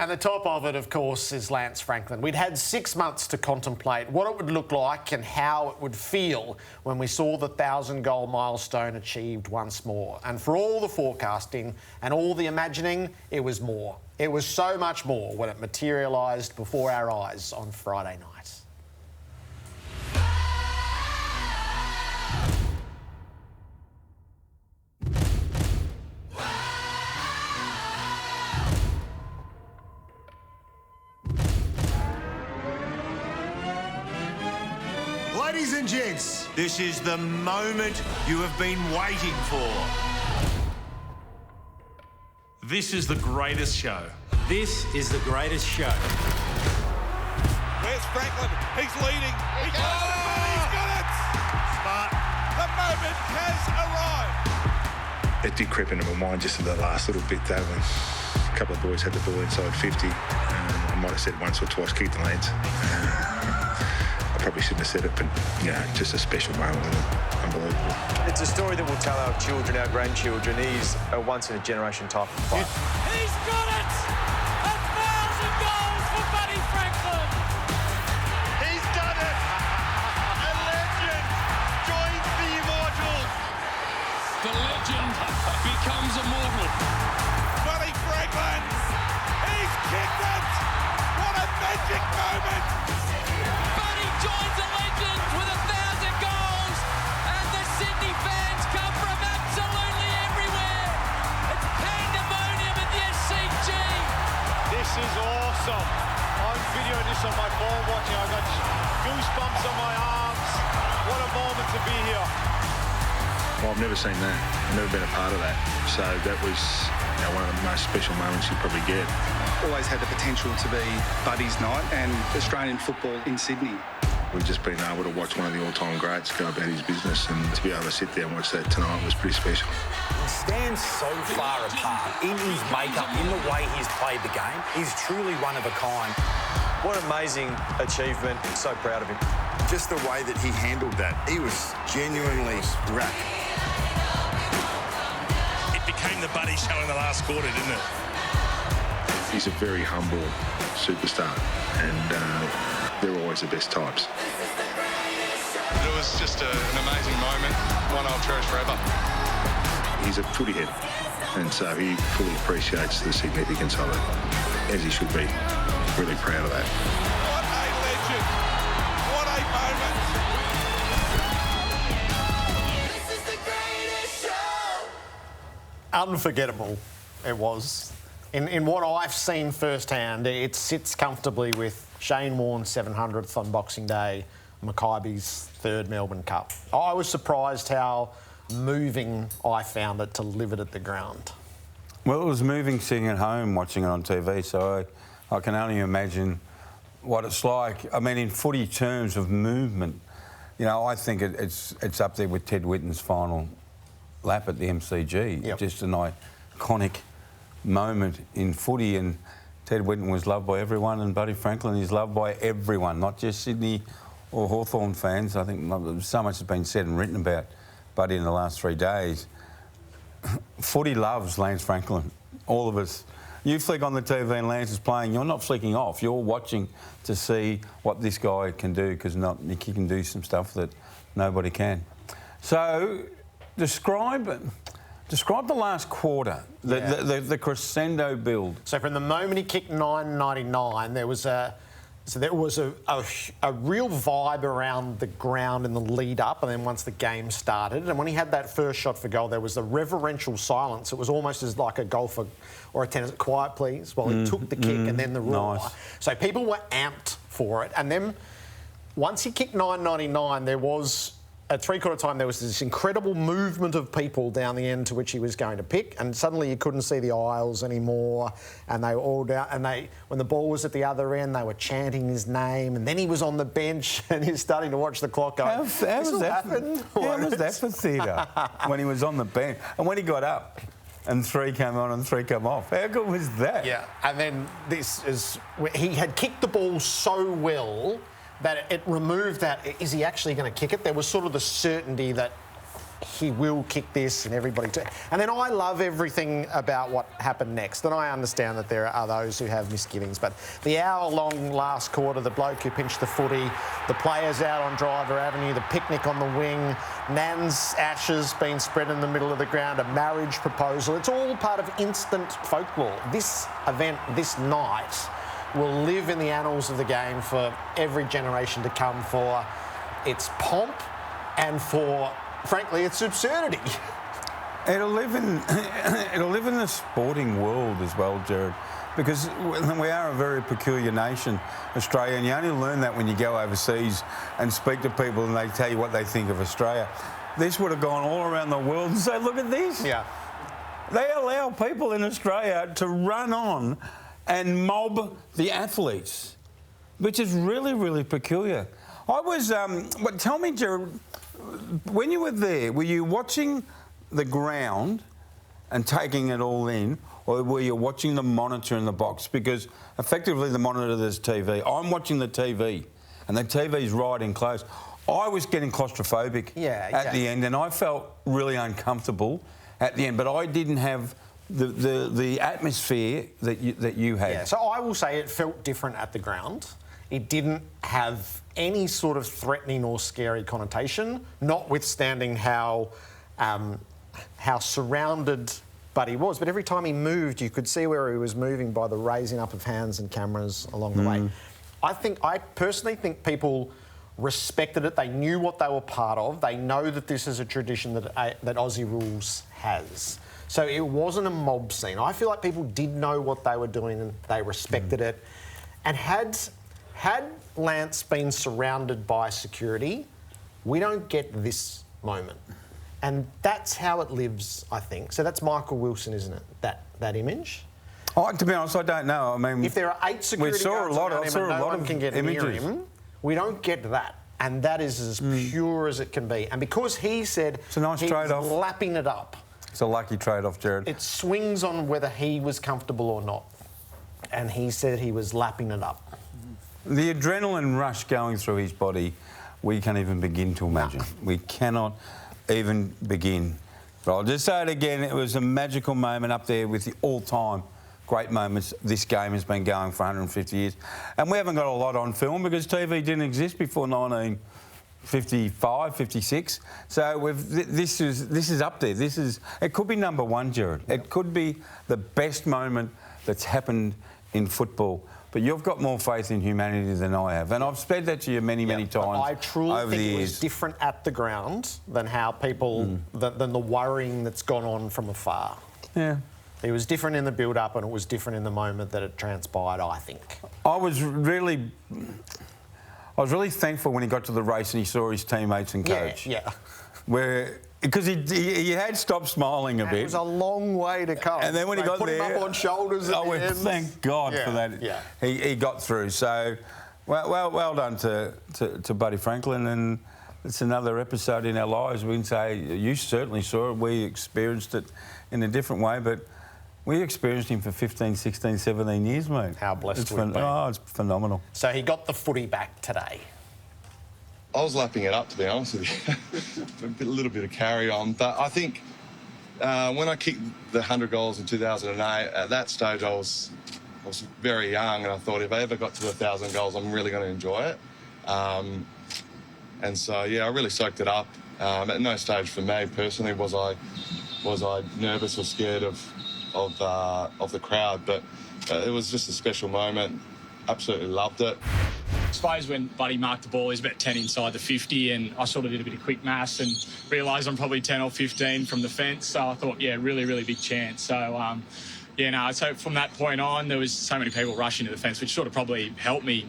And the top of it, of course, is Lance Franklin. We'd had 6 months to contemplate what it would look like and how it would feel when we saw the 1,000-goal milestone achieved once more. And for all the forecasting and all the imagining, it was more. It was so much more when it materialised before our eyes on Friday night. Ladies and gents, this is the moment you have been waiting for. This is the greatest show. This is the greatest show. Where's Franklin? He's leading. He got it. He's got it. Smart. The moment has arrived. It did creep into my mind just in the last little bit though when a couple of boys had the ball inside 50. I might have said once or twice, keep the lads. I probably shouldn't have said it, but yeah, just a special moment. Unbelievable. It's a story that we'll tell our children, our grandchildren. He's a once-in-a-generation type of player. He's got it! 1,000 goals for Buddy Franklin! He's done it! A legend joins the immortals. The legend becomes immortal. Buddy Franklin! He's kicked it! What a magic moment! Buddy joins the legends with 1,000 goals, and the Sydney fans come from absolutely everywhere. It's pandemonium at the SCG. This is awesome. I'm videoing this on my phone watching. I've got goosebumps on my arms. What a moment to be here. Well, I've never seen that. I've never been a part of that. So that was one of the most special moments you probably get. Always had the potential to be Buddy's night and Australian football in Sydney. We've just been able to watch one of the all-time greats go about his business, and to be able to sit there and watch that tonight was pretty special. He stands so far apart in his makeup, in the way he's played the game. He's truly one of a kind. What an amazing achievement. So proud of him. just the way that he handled that, he was genuinely wrapped. Became the Buddy show in the last quarter, didn't it? He's a very humble superstar, and they're always the best types. It was just an amazing moment, one I'll cherish forever. He's a footy head, and so he fully appreciates the significance of it, as he should be. Really proud of that. What a legend! What a moment! Unforgettable it was. In what I've seen firsthand, it sits comfortably with Shane Warne's 700th on Boxing Day, Mackaybe's third Melbourne Cup. I was surprised how moving I found it to live it at the ground. Well, it was moving sitting at home watching it on TV, so I can only imagine what it's like. I mean, in footy terms of movement, you know, I think it's up there with Ted Whitten's final lap at the MCG. Yep. Just an iconic moment in footy, and Ted Whitten was loved by everyone, and Buddy Franklin is loved by everyone, not just Sydney or Hawthorn fans. I think so much has been said and written about Buddy in the last 3 days. Footy loves Lance Franklin, all of us. You flick on the TV and Lance is playing, you're not flicking off, you're watching to see what this guy can do, because he can do some stuff that nobody can. So, describe the last quarter, the crescendo build. So from the moment he kicked 9.99, there was a real vibe around the ground in the lead up, and then once the game started, and when he had that first shot for goal, there was a reverential silence. It was almost as like a golfer or a tennis. Quiet, please. While he took the kick and then the roar. Nice. So people were amped for it, and then once he kicked 9.99, there was. At three-quarter time, there was this incredible movement of people down the end to which he was going to pick, and suddenly you couldn't see the aisles anymore, and they were all down, and when the ball was at the other end, they were chanting his name, and then he was on the bench, and he's starting to watch the clock going, How was that for theatre, when he was on the bench? And when he got up, and 3 came on and 3 come off. How good was that? Yeah, and then he had kicked the ball so well that it removed that, is he actually going to kick it? There was sort of the certainty that he will kick this and everybody... And then I love everything about what happened next. And I understand that there are those who have misgivings. But the hour-long last quarter, the bloke who pinched the footy, the players out on Driver Avenue, the picnic on the wing, Nan's ashes being spread in the middle of the ground, a marriage proposal. It's all part of instant folklore. This event, this night, will live in the annals of the game for every generation to come for its pomp and for, frankly, its absurdity. It'll live in the sporting world as well, Jared, because we are a very peculiar nation, Australia, and you only learn that when you go overseas and speak to people and they tell you what they think of Australia. This would have gone all around the world and say, look at this. Yeah. They allow people in Australia to run on and mob the athletes, which is really, really peculiar. I was... but tell me, Jared, when you were there, were you watching the ground and taking it all in, or were you watching the monitor in the box? Because effectively the monitor, there's TV. I'm watching the TV, and the TV's right in close. I was getting claustrophobic at the end, and I felt really uncomfortable at the end, but I didn't have the atmosphere that you had. Yeah, so I will say it felt different at the ground. It didn't have any sort of threatening or scary connotation, notwithstanding how surrounded Buddy was. But every time he moved, you could see where he was moving by the raising up of hands and cameras along the way. I personally think people respected it. They knew what they were part of. They know that this is a tradition that Aussie Rules has. So it wasn't a mob scene. I feel like people did know what they were doing and they respected it. And had Lance been surrounded by security, we don't get this moment. And that's how it lives, I think. So that's Michael Wilson, isn't it? That image? Oh, to be honest, I don't know. I mean, if there are 8 security guards around him and no one can get near him, we don't get that. And that is as pure as it can be. And because he said it's a nice he's trade-off. Lapping it up. It's a lucky trade-off, Jared. It swings on whether he was comfortable or not. And he said he was lapping it up. The adrenaline rush going through his body, we can't even begin to imagine. No. We cannot even begin. But I'll just say it again, it was a magical moment up there with the all-time great moments. This game has been going for 150 years. And we haven't got a lot on film because TV didn't exist before 1955, 56. So this is up there. It could be number one, Jared. Yep. It could be the best moment that's happened in football. But you've got more faith in humanity than I have. And I've said that to you many times. I truly over think the it years. was different at the ground than how people, than the worrying that's gone on from afar. Yeah. It was different in the build-up and it was different in the moment that it transpired, I think. I was really thankful when he got to the race and he saw his teammates and coach. Yeah. Because he had stopped smiling a bit. It was a long way to come. And then when he got put there... him up on shoulders at the end. Thank God for that. Yeah. He got through. So, well done to Buddy Franklin. And it's another episode in our lives. We can say, you certainly saw it. We experienced it in a different way. But we experienced him for 15, 16, 17 years, mate. How blessed we've been. Oh, it's phenomenal. So he got the footy back today. I was lapping it up, to be honest with you. A little bit of carry on. But I think when I kicked the 100 goals in 2008, at that stage I was very young and I thought if I ever got to 1,000 goals, I'm really going to enjoy it. And so, yeah, I really soaked it up. At no stage for me personally was I nervous or scared of the crowd, but it was just a special moment. Absolutely loved it. I suppose when Buddy marked the ball, he was about 10 inside the 50, and I sort of did a bit of quick maths and realised I'm probably 10 or 15 from the fence. So I thought, yeah, really big chance. So, so from that point on, there was so many people rushing to the fence, which sort of probably helped me,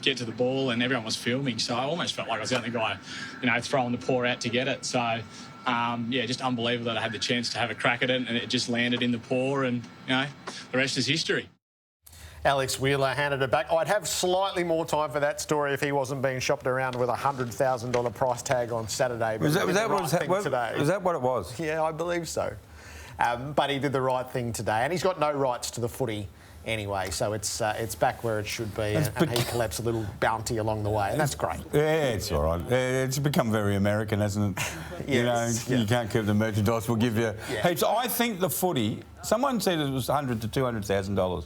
get to the ball, and everyone was filming. So I almost felt like I was the only guy, throwing the paw out to get it. So, just unbelievable that I had the chance to have a crack at it, and it just landed in the paw, and, the rest is history. Alex Wheeler handed it back. I'd have slightly more time for that story if he wasn't being shopped around with a $100,000 price tag on Saturday. Was that what it was? Yeah, I believe so. But he did the right thing today. And he's got no rights to the footy anyway. So it's back where it should be, and he collects a little bounty along the way, and that's great. Yeah, it's all right. It's become very American, hasn't it? Yes, you can't keep the merchandise. We'll give you heaps. I think the footy. Someone said it was $100,000 to $200,000.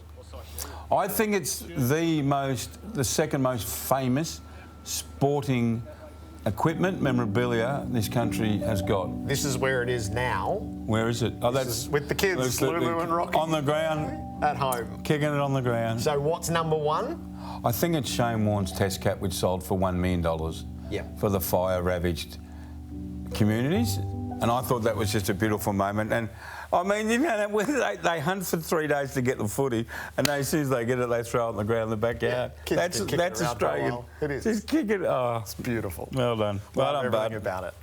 I think it's the second most famous sporting equipment memorabilia this country has got. This is where it is now. Where is it? Oh, that's with the kids, Lulu and Rocky. On the ground. At home. Kicking it on the ground. So what's number one? I think it's Shane Warne's test cap, which sold for $1 million for the fire-ravaged communities. And I thought that was just a beautiful moment. And I mean, you know, they hunt for 3 days to get the footy, and as soon as they get it, they throw it on the ground in the backyard. Yeah, that's Australian. It is. Just kick it. Oh, it's beautiful. Well done. Well done, bud. About it.